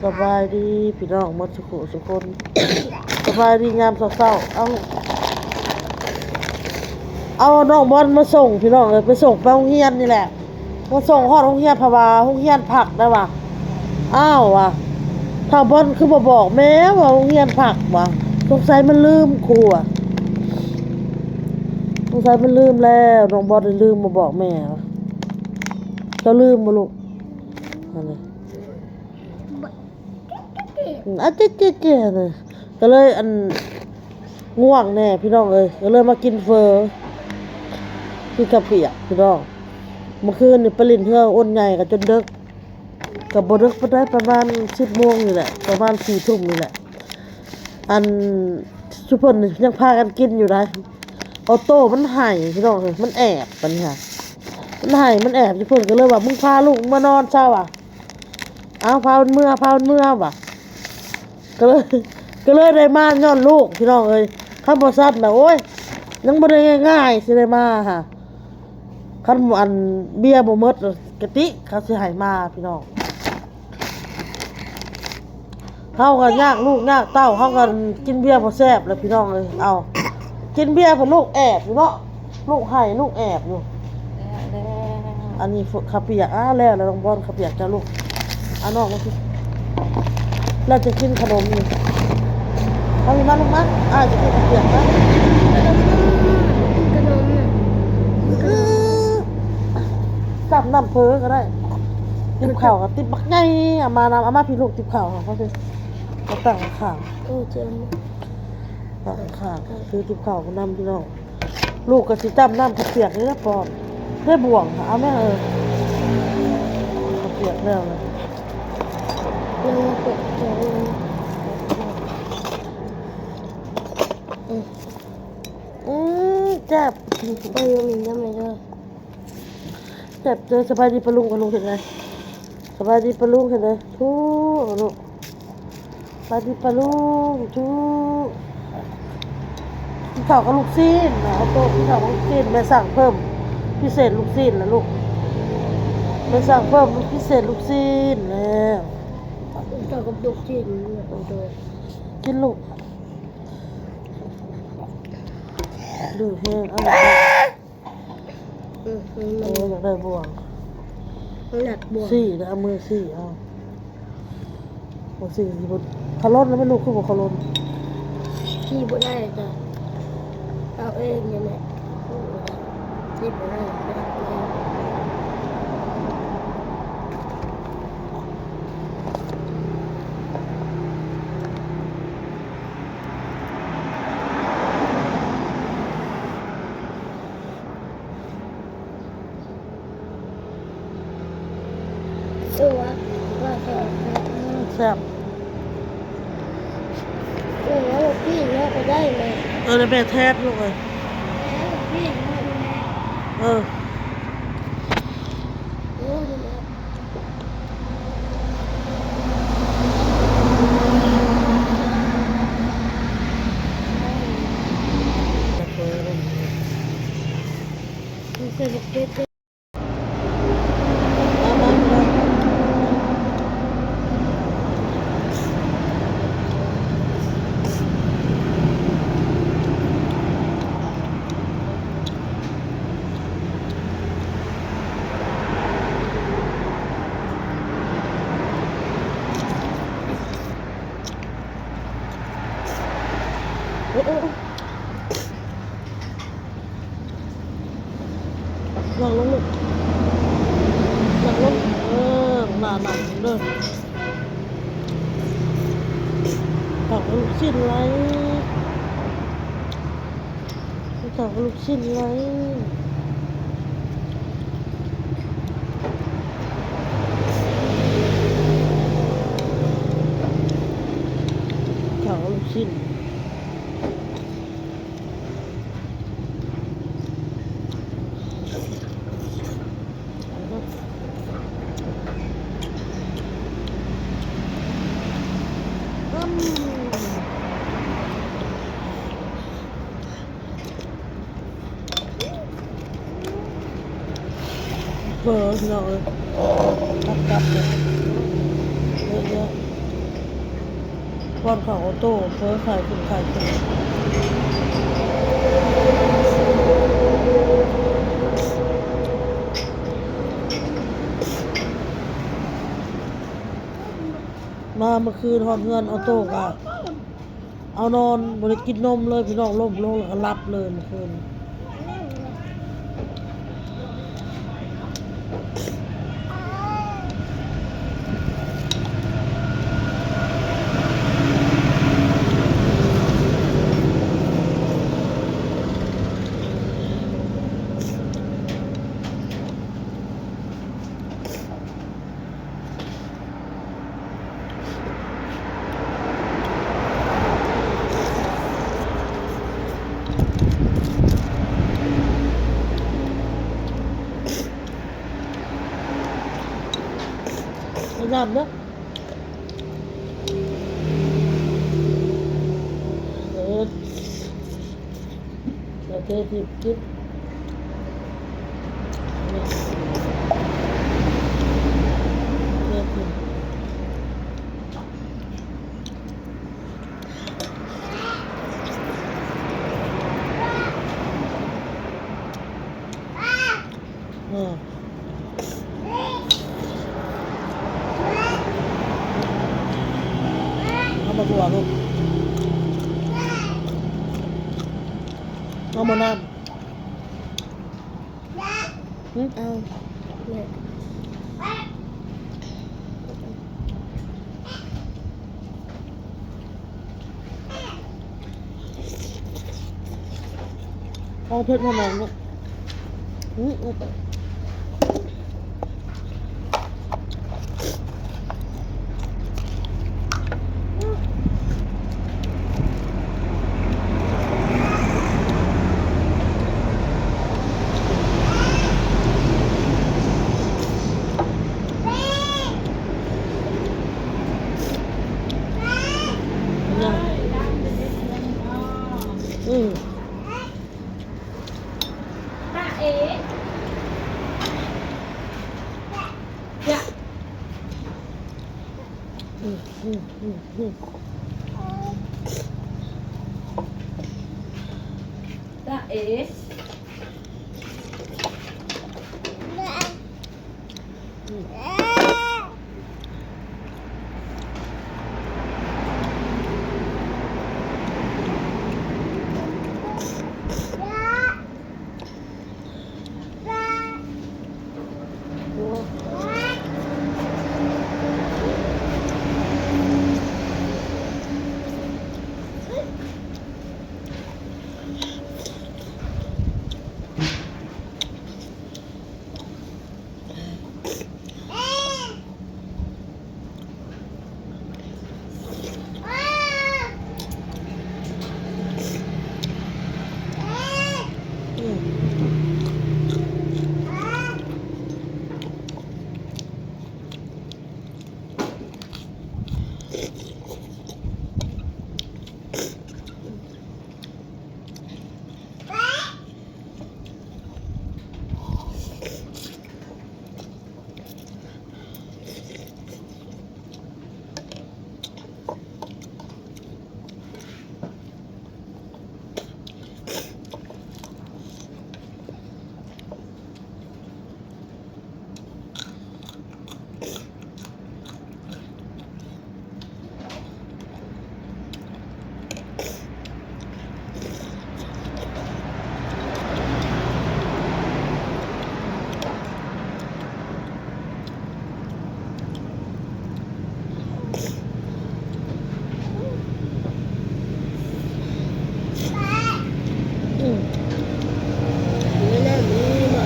สบายดีพี่น้องหมดสุขสุขคนสบายดียามเศร้าๆเอาน้องบอลมาส่งพี่น้องเลยไปส่งไปโรงเรียนนี่แหละมาส่งฮอดโรงเรียนพะวาโรงเรียนผักได้ว่ะอ้าวว่ะถ้าบอลคือบ่บอกแม่ว่าโรงเรียนผักว่ะสงสัยมันลืมครูอ่ะสงสัยมันลืมแล้วน้องบอลลืมมาบอกแม่ว่ะจะลืมบ่ลูกนั่นเลยเจ๊เลยก็เลยง่วงแน่พี่น้องเลยก็เลยมากินเฟอที่กะเปียกพี่น้องเมื่อคืนนี่ไปลินเทื่ออ้นใหญ่กับจนดึกกับบ่ดึกไปได้ประมาณ10 โมงนี่แหละประมาณ4 ทุ่มนี่แหละทุกคนยังพากันกินอยู่ได้ออโต้มันหายพี่น้องเลยมันแอบปัญหามันหายมันแอบทุกคนก็เลยว่ามึงพาลูกมานอนเช้าอ่ะเอาพาเมื่อว่ะก็เลยได้มาย้อนลูกพี่น้องเอ้ยคันบ่ซัดน่ะโอ้ยยังบ่ได้ง่ายๆสิได้มาค่ะคันเบียร์บ่หมดกะติเขาสิให้มาพี่น้องเฮาก็ยากลูกยากเต้าเฮาก็กินเบียร์บ่แซ่บเลยพี่น้องเอ้ยเอากินเบียร์เพิ่นลูกแอบอยู่เนาะลูกให้ลูกแอบอยู่อันนี้ข้าวเปียกแล้วน้องบอลข้าวเปียกจ้าลูกน้องมาสิเราจะกินขนมนี่เอามีมาลูกมั้ยจะกินข้าวเปียกนะขนมน่ะจับน้ำเพ้อก็ได้ติบข่าวกับติบบักใหญ่เอามาพี่ลูกติบข่าวเขาสิมาตั้งข้างเจอตั้งข้างคือติบข่าวกับน้ำพี่น้องลูกก็สิจับน้ำข้าวเปียกนี่นะปอนได้บ่วงค่ะเอาแม่ข้าวเปียกแล้วเลยเจ็บไปโรงเรียนทำไมเด้อเจ็บเจอสบายดีปะลุงกับลุงเห็นไงสบายดีปะลุงเห็นไงทูลูกสบายดีปะลุงทูที่เขากับลูกซีนนะเอาโต๊ะที่เขากับลูกซีนแม่สั่งเพิ่มพิเศษลูกซีนนะลูกแม่สั่งเพิ่มพิเศษลูกซีนแล้วต่อกับดุกจีนกินลูกดูแห้งอะไรอยากได้บ่วงหนักบ่วงสี่เอามือสี่บ่สี่บนคาร์ลแล้วไม่ลูกคือบ่คาร์ลขี่บ่ได้จ้ะเอาเองเนี่ยแหละขี่บ่ได้ว่าแซ่บแล้วพี่เนี่ยก็ได้เลยแล้วแม่แท้ลูกเลยพี่เสร็จเด็ดลองลงลูกลองลงหนาเด้อผักลูกชิ้นไรผักลูกชิ้นไรผักลูกชิ้นเบอร์เราเลยตับเลยเยอะ ป้อนข้าวออโต้เพิ่มไข่ขึ้นไข่ขึ้นมาเมื่อคืนฮอดเงินออโต้ก็เอานอนบ่ได้กินนมเลยพี่น้องล้มลงแล้วก็หลับเลยเมื่อคืนไม่ยำเนอะเดี๋ยวเททิพกินนี่เททิพเอามาถั่วลูกเอามาน้ำเอาแม่ เอาเพชรมาหน่อยลูกตาเอ๋เนี่ย ตาเอ๋ไม่น่ามีมา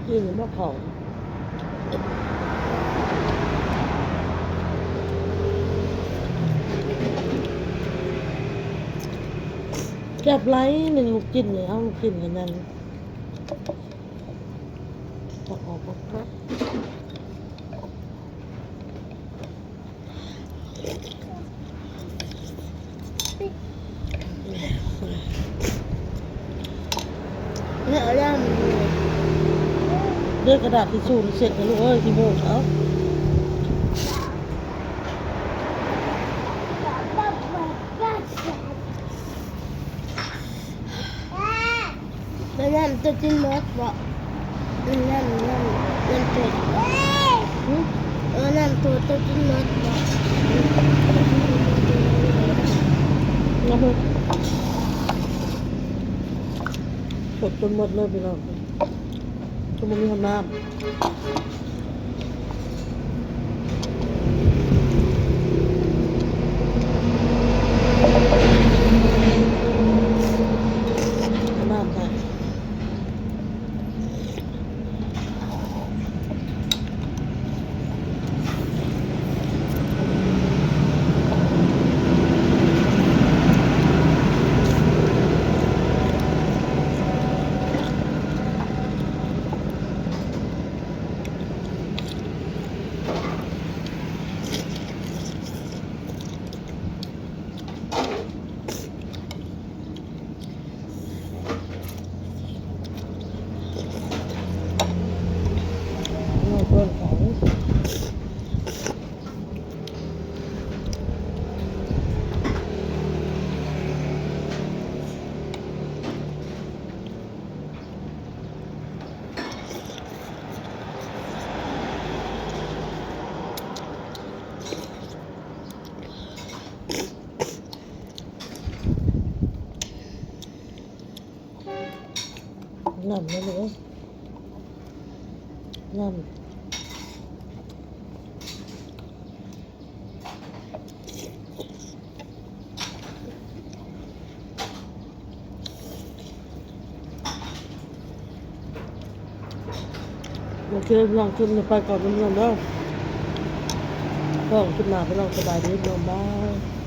กินมะของแก็บไลท์หนึ่งลูกกินเลยเอาลูกกินกันนั่นออก เลือกกระดาษทิชชู่เสร็จนะลูกเอ้ยกี่โมงเอา แล้วนั่นตัวจิ้มมดบอกนั่นตัวนั่นตัวจิ้มมดบอก น้ำมันสดจนหมดเลยพี่น้องจนมันมีน้ำน้ำค่ะน้ำเพื่อนของน้ำนั่นเลยน้ำโอเคลองขึ้นไปก่อนเพื่อนๆเนาะก็ขึ้นมาไปลองสบายดีลองบ้าง